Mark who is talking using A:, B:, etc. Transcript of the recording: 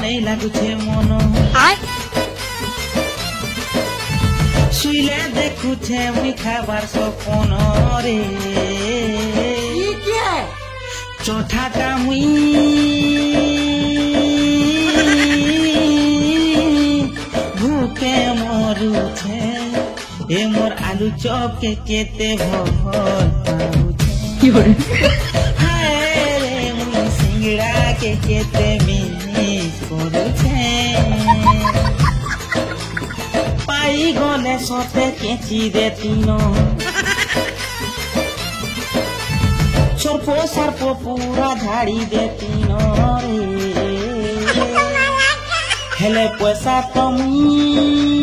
A: नहीं लागुछे मन শুইলে দেখুছে মুই খাবার সপন রে চঠাটা মুই ভুকে মরুছে এ মোর আলু চপকে কেতে ভল পাউছে হায় রে মুই সিংড়া কে কেতে মিস করুছে পাই গলে সতে কেচি দে তিন সর্প সর্প পুরা ঝাড়ি দে তিন রে হেলে পয়সা তুমি